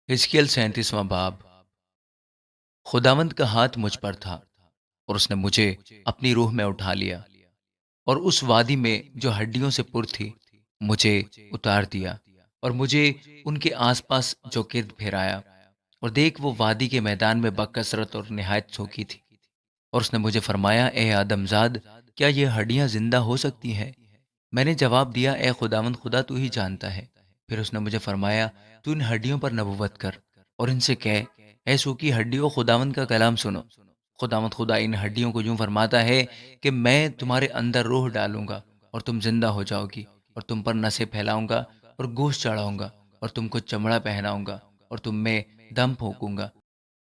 हिजकिय्याल 37वां बाब। खुदावंद का हाथ मुझ पर था और उसने मुझे अपनी रूह में उठा लिया और उस वादी में जो हड्डियों से पुर थी मुझे उतार दिया और मुझे उनके आसपास जो गिर्द फिराया। और देख, वो वादी के मैदान में बकसरत और निहायत सूखी थी। और उसने मुझे फरमाया, ए आदमजाद, क्या ये हड्डियां जिंदा हो सकती हैं? मैंने जवाब दिया, ए खुदावंद, खुदा तू ही जानता है। फिर उसने मुझे फरमाया, तू इन हड्डियों पर नबुवत कर और इनसे कह, ए सूखी हड्डियों, खुदावंद का कलाम सुनो। खुदावंद खुदा इन हड्डियों को यूं फरमाता है कि मैं तुम्हारे अंदर रूह डालूंगा और तुम जिंदा हो जाओगी, और तुम पर नसें फैलाऊंगा और गोश्त चढ़ाऊंगा और तुमको चमड़ा पहनाऊंगा और तुम में दम फूंकूंगा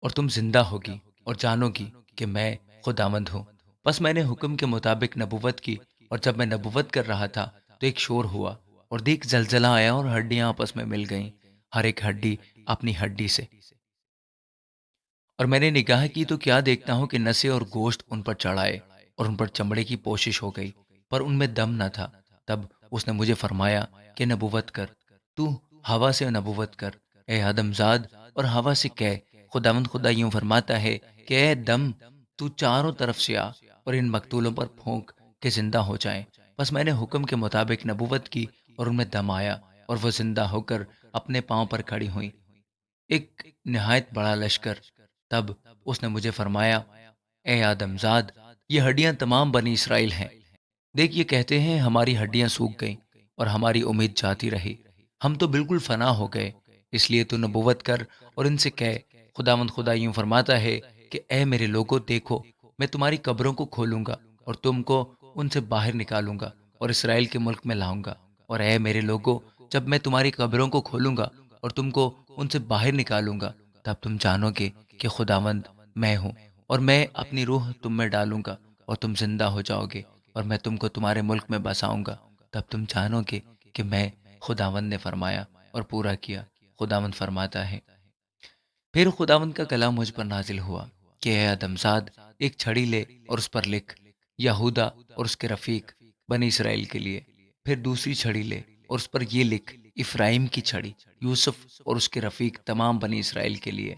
और तुम जिंदा होगी और जानोगी कि मैं खुदावंद हूँ। बस मैंने हुक्म के मुताबिक नबुवत की, और जब मैं नबुवत कर रहा था तो एक शोर हुआ और देख, जलजला आया और हड्डियां आपस में मिल गईं, हर एक हड्डी अपनी हड्डी से। और मैंने निगाह की तो क्या देखता हूँ कि नसें और गोश्त उन पर चढ़ाए और उन पर चमड़े की पोशिश हो गई, पर उनमें दम न था। तब उसने मुझे फरमाया कि नबुवत कर, तू हवा से नबुवत कर, ए आदमजाद, और हवा से कह, खुदावंद खुदा यूं फरमाता है कि ए दम, तू चारों तरफ से आ और इन मकतूलों पर फूंक के जिंदा हो जाएं। बस मैंने हुक्म के मुताबिक नबुवत की और उनमें दम आया और वो जिंदा होकर अपने पांव पर खड़ी हुई, एक निहायत बड़ा लश्कर। तब उसने मुझे फरमाया, ए आदमजाद, ये हड्डियां तमाम बनी इसराइल हैं। देख, ये कहते हैं, हमारी हड्डियां सूख गईं और हमारी उम्मीद जाती रही, हम तो बिल्कुल फना हो गए। इसलिए तू नबुवत कर और इनसे कह, खुदावंद खुदा यूं फरमाता है कि ए मेरे लोगों, देखो, मैं तुम्हारी कब्रों को खोलूंगा और तुमको उनसे बाहर निकालूंगा और इसराइल के मुल्क में लाऊंगा। और ए मेरे लोगों, जब मैं तुम्हारी कब्रों को खोलूंगा और तुमको उनसे बाहर निकालूंगा, तब तुम जानोगे कि खुदावंद मैं हूँ। और मैं अपनी रूह तुम में डालूंगा और तुम जिंदा हो जाओगे और मैं तुमको तुम्हारे मुल्क में बसाऊंगा। तब तुम जानोगे कि मैं खुदावंद ने फरमाया और पूरा किया। खुदावंद फरमाता है। फिर खुदावंद का कलाम मुझ पर नाजिल हुआ कि ए आदमजाद, एक छड़ी ले और उस पर लिख, यहूदा और उसके रफीक बनी इसराइल के लिए। फिर दूसरी छड़ी ले और उस पर ये लिख, इफ्राइम की छड़ी, यूसुफ और उसके रफीक तमाम बनी इसराइल के लिए।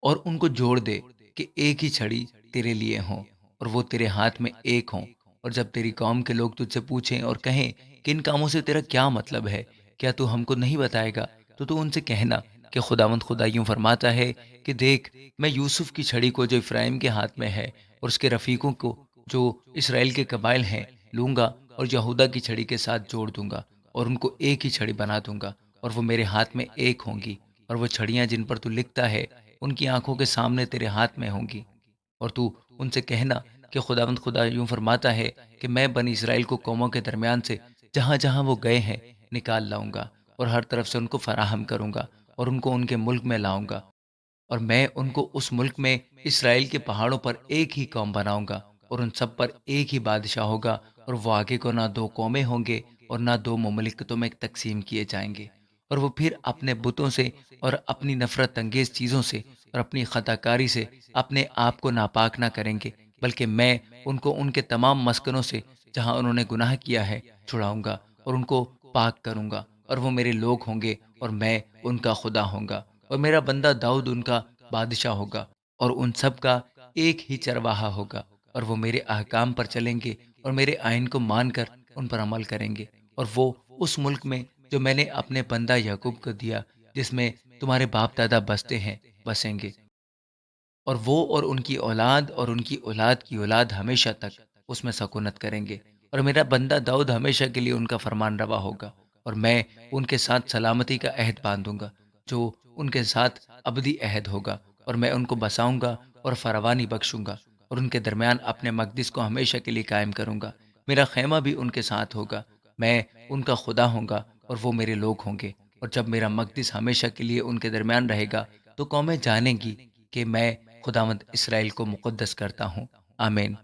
और उनको जोड़ दे कि एक ही छड़ी तेरे लिए हो और वो तेरे हाथ में एक हो। और जब तेरी कौम के लोग तुझसे पूछें और कहें कि इन कामों से तेरा क्या मतलब है, क्या तू हमको नहीं बताएगा, तो तू उनसे कहना कि खुदावंद खुदा यूं फरमाता है कि देख, मैं यूसुफ की छड़ी को जो इफ्राइम के हाथ में है और उसके रफीकों को जो इसराइल के कबाइल हैं लूंगा और यहूदा की छड़ी के साथ जोड़ दूंगा और उनको एक ही छड़ी बना दूंगा और वो मेरे हाथ में एक होंगी। और वो छड़ियां जिन पर तू लिखता है उनकी आंखों के सामने तेरे हाथ में होंगी। और तू उनसे कहना कि खुदावंद खुदा यूं फरमाता है कि मैं बनी इसराइल को कौमों के दरमियान से जहां जहां वो गए हैं निकाल लाऊंगा और हर तरफ से उनको फराहम करूंगा और उनको उनके मुल्क में लाऊंगा। और मैं उनको उस मुल्क में इसराइल के पहाड़ों पर एक ही कौम बनाऊंगा और उन सब पर एक ही बादशाह होगा। और वो आगे को ना दो कौमें होंगे और ना दो मुमलिकतों में तकसीम किए जाएंगे। और वो फिर अपने बुतों से और अपनी नफरत अंगेज चीज़ों से और अपनी खताकारी से अपने आप को नापाक ना करेंगे, बल्कि मैं उनको उनके तमाम मस्कनों से जहाँ उन्होंने गुनाह किया है छुड़ाऊंगा और उनको पाक करूंगा। और वो मेरे लोग होंगे और मैं उनका खुदा होऊंगा और मेरा बंदा दाऊद उनका बादशाह होगा। और उन सब का एक ही चरवाहा होगा और वो मेरे अहकाम पर चलेंगे और मेरे आइन को मानकर उन पर अमल करेंगे। और वो उस मुल्क में जो मैंने अपने बंदा याकूब को दिया, जिसमें तुम्हारे बाप दादा बसते हैं, बसेंगे। और वो और उनकी औलाद और उनकी औलाद की औलाद हमेशा तक उसमें सकूनत करेंगे। और मेरा बंदा दाऊद हमेशा के लिए उनका फरमान रवा होगा। और मैं उनके साथ सलामती का अहद बांधूंगा जो उनके साथ अबदी अहद होगा। और मैं उनको बसाऊंगा और फरवानी बख्शूंगा और उनके दरमियान अपने मकदिस को हमेशा के लिए कायम करूंगा। मेरा खैमा भी उनके साथ होगा, मैं उनका खुदा होऊंगा और वो मेरे लोग होंगे। और जब मेरा मकदिस हमेशा के लिए उनके दरमियान रहेगा, तो कौमें जानेंगी कि मैं खुदावंद इसराइल को मुक़द्दस करता हूँ। आमीन।